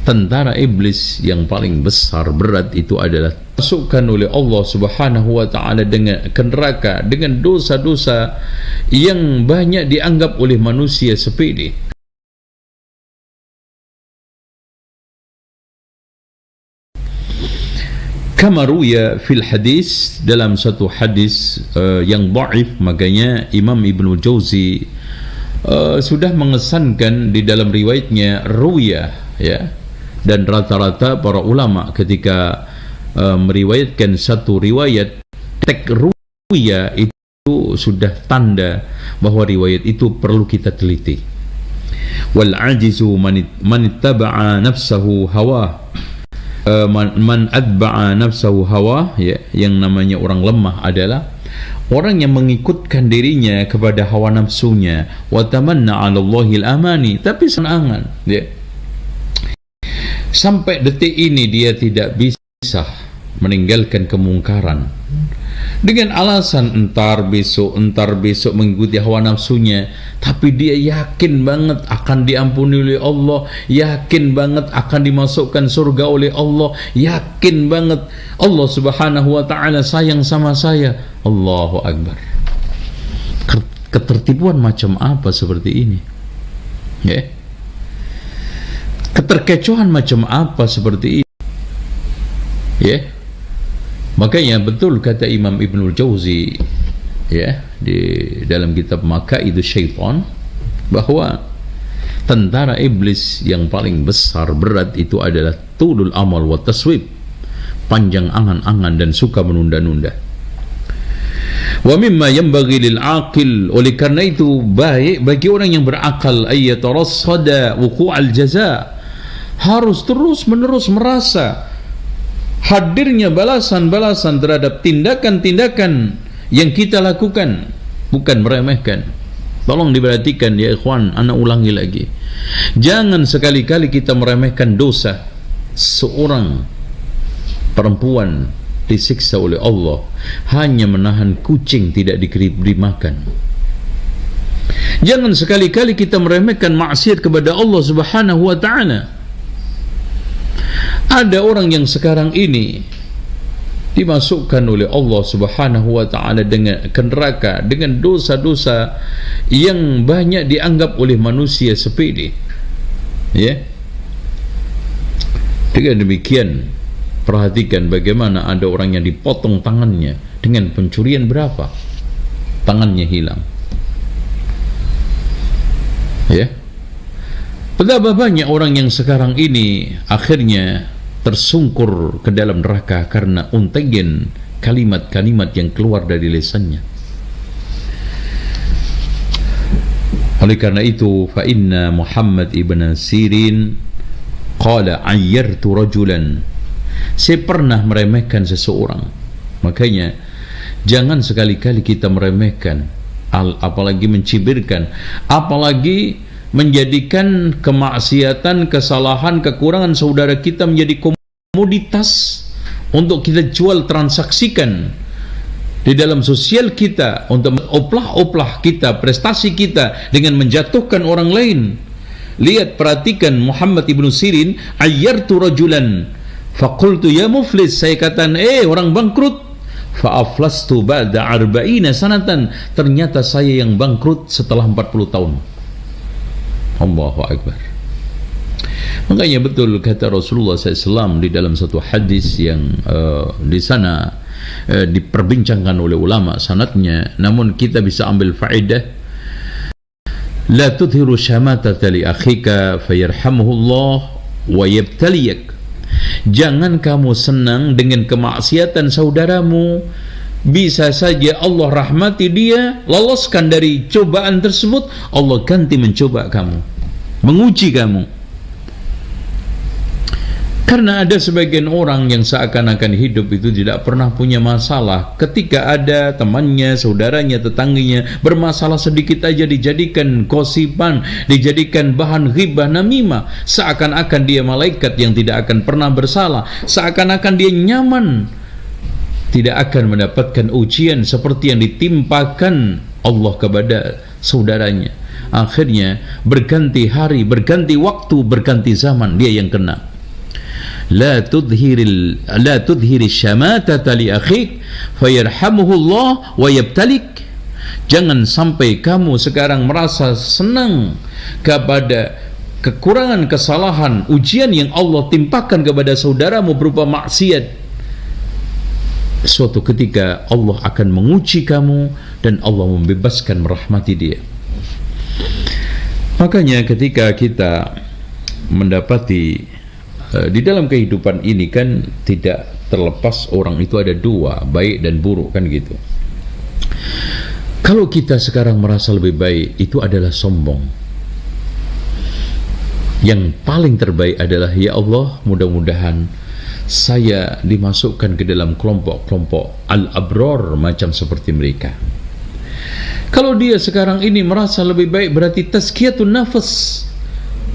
tentara iblis yang paling besar berat itu adalah masukkan oleh Allah Subhanahu wa taala dengan neraka dengan dosa-dosa yang banyak dianggap oleh manusia sepele. Kama ruya fil hadis, dalam satu hadis yang dhaif, makanya Imam Ibnu Jauzi sudah mengesankan di dalam riwayatnya ruya, ya. Dan rata-rata para ulama ketika meriwayatkan satu riwayat, tek ruya itu sudah tanda bahwa riwayat itu perlu kita teliti. Wal ajizu man ittaba'a nafsahu hawa, man atba'a nafsahu hawa, ya, yang namanya orang lemah adalah orang yang mengikutkan dirinya kepada hawa nafsunya, wa tamanna 'ala Allahil amani, tapi senangan, ya. Sampai detik ini dia tidak bisa meninggalkan kemungkaran dengan alasan entar besok mengikuti hawa nafsunya, tapi dia yakin banget akan diampuni oleh Allah, yakin banget akan dimasukkan surga oleh Allah, yakin banget Allah Subhanahu wa taala sayang sama saya. Allahu Akbar. Ketertipuan macam apa seperti ini, ya? Keterkecohan macam apa seperti ini, ya? Makanya betul kata Imam Ibnul Jauzi, ya, di dalam kitab Makaidus Syaitan, bahwa tentara iblis yang paling besar berat itu adalah tulul amal wa taswib, panjang angan-angan dan suka menunda-nunda. Wa mimma yanbaghi lil aqil, oleh karena itu baik bagi orang yang berakal ayatarassada wuqu'al jaza, harus terus-menerus merasa hadirnya balasan-balasan terhadap tindakan-tindakan yang kita lakukan, bukan meremehkan. Tolong diperhatikan ya ikhwan, ana ulangi lagi. Jangan sekali-kali kita meremehkan dosa. Seorang perempuan disiksa oleh Allah hanya menahan kucing tidak diberi makan. Jangan sekali-kali kita meremehkan maksiat kepada Allah Subhanahu wa taala. Ada orang yang sekarang ini dimasukkan oleh Allah Subhanahu wa taala dengan neraka dengan dosa-dosa yang banyak dianggap oleh manusia sepele, ya. Dengan demikian, perhatikan bagaimana ada orang yang dipotong tangannya dengan pencurian berapa, tangannya hilang, ya. Betapa banyak orang yang sekarang ini akhirnya tersungkur ke dalam neraka karena untayan kalimat-kalimat yang keluar dari lisannya. Oleh karena itu, fa inna Muhammad ibn Sirin qala ayyartu rajulan, saya pernah meremehkan seseorang. Makanya jangan sekali-kali kita meremehkan, apalagi mencibirkan, apalagi menjadikan kemaksiatan, kesalahan, kekurangan saudara kita menjadi komoditas untuk kita jual transaksikan di dalam sosial kita, untuk oplah-oplah kita, prestasi kita dengan menjatuhkan orang lain. Lihat, perhatikan Muhammad ibn Sirin, ayyartu rajulan faqultu ya muflis, saya katakan orang bangkrut, fa'aflastu ba'da 40 sanatan, ternyata saya yang bangkrut setelah 40 tahun. Allahu Akbar. Makanya betul kata Rasulullah SAW di dalam satu hadis yang di sana diperbincangkan oleh ulama sanadnya, namun kita bisa ambil faedah. La tudhiru syamatata li akhika fayarhamuhullah wa yabtaliyak. Jangan kamu senang dengan kemaksiatan saudaramu, bisa saja Allah rahmati dia, loloskan dari cobaan tersebut, Allah ganti mencoba kamu, menguji kamu. Karena ada sebagian orang yang seakan-akan hidup itu tidak pernah punya masalah. Ketika ada temannya, saudaranya, tetangganya bermasalah sedikit aja dijadikan gosipan, dijadikan bahan ghibah namimah, seakan-akan dia malaikat yang tidak akan pernah bersalah, seakan-akan dia nyaman, tidak akan mendapatkan ujian seperti yang ditimpakan Allah kepada saudaranya. Akhirnya berganti hari, berganti waktu, berganti zaman, dia yang kena. la tudhiri syamatata li akhik fayarhamuhullah wa yabtalik. Jangan sampai kamu sekarang merasa senang kepada kekurangan, kesalahan, ujian yang Allah timpakan kepada saudaramu berupa maksiat. Suatu ketika Allah akan menguji kamu dan Allah membebaskan, merahmati dia. Makanya ketika kita mendapati di dalam kehidupan ini kan tidak terlepas orang itu ada dua, baik dan buruk kan gitu. Kalau kita sekarang merasa lebih baik, itu adalah sombong. Yang paling terbaik adalah, ya Allah, mudah-mudahan saya dimasukkan ke dalam kelompok-kelompok al-abrar macam seperti mereka. Kalau dia sekarang ini merasa lebih baik, berarti tazkiyatun nafas.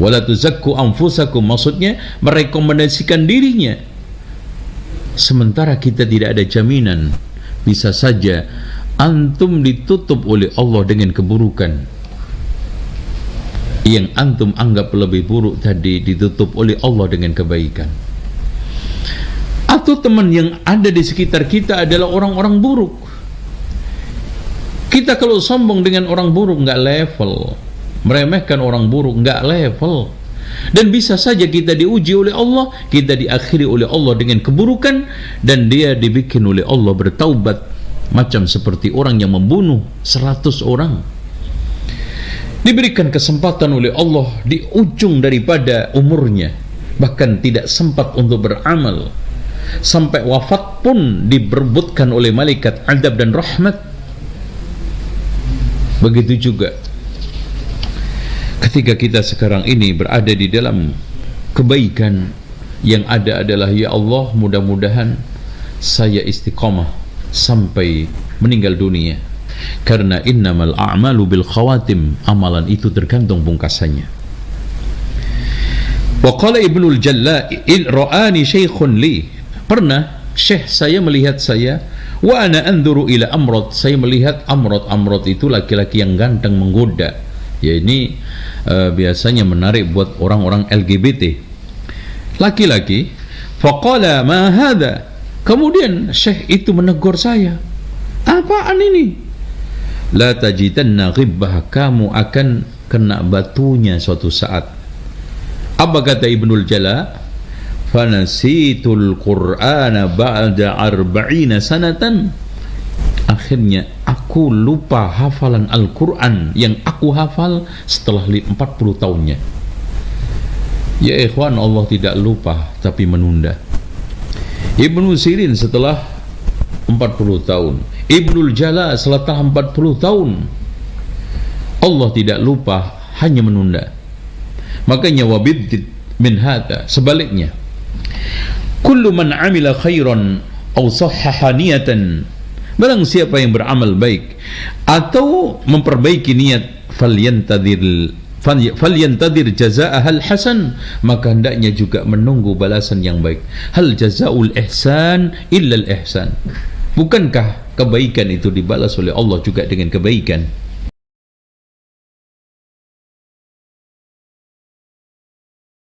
Wala tuzakku anfusakum, maksudnya merekomendasikan dirinya. Sementara kita tidak ada jaminan, bisa saja antum ditutup oleh Allah dengan keburukan. Yang antum anggap lebih buruk tadi ditutup oleh Allah dengan kebaikan. Atau teman yang ada di sekitar kita adalah orang-orang buruk. Kita kalau sombong dengan orang buruk nggak level, meremehkan orang buruk nggak level, dan bisa saja kita diuji oleh Allah, kita diakhiri oleh Allah dengan keburukan, dan dia dibikin oleh Allah bertaubat. Macam seperti orang yang membunuh 100 orang, diberikan kesempatan oleh Allah di ujung daripada umurnya, bahkan tidak sempat untuk beramal, sampai wafat pun diperebutkan oleh malaikat adab dan rahmat. Begitu juga ketika kita sekarang ini berada di dalam kebaikan, yang ada adalah, ya Allah, mudah-mudahan saya istiqamah sampai meninggal dunia, karena innamal a'malu bil khawatim, amalan itu tergantung pungkasannya. Wa qala Ibnul Jalla, in ra'ani syaikhun li, pernah syekh saya melihat saya, wa ana anzuru ila amrad, saya melihat amrad itu laki-laki yang ganteng menggoda. Ya, ini biasanya menarik buat orang-orang LGBT, laki-laki. Faqala ma hadha, kemudian syekh itu menegur saya, apaan ini? La tajidanna ghibbah, kamu akan kena batunya suatu saat. Apa kata Ibnul Jala? Fanasitul Qur'ana ba'da 40 sanatan, akhirnya aku lupa hafalan Al-Quran yang aku hafal setelah 40 tahunnya. Ya ikhwan, Allah tidak lupa tapi menunda. Ibnu Sirin setelah 40 tahun, Ibnul Jala setelah 40 tahun. Allah tidak lupa, hanya menunda. Makanya wabid min hadha, sebaliknya, kullu man amila khairan aw sahhaha niyatan, barang siapa yang beramal baik atau memperbaiki niat, falyantadir jazaa'ahal hasan, maka hendaknya juga menunggu balasan yang baik. Hal jazaa'ul ihsan illa al ihsan, bukankah kebaikan itu dibalas oleh Allah juga dengan kebaikan?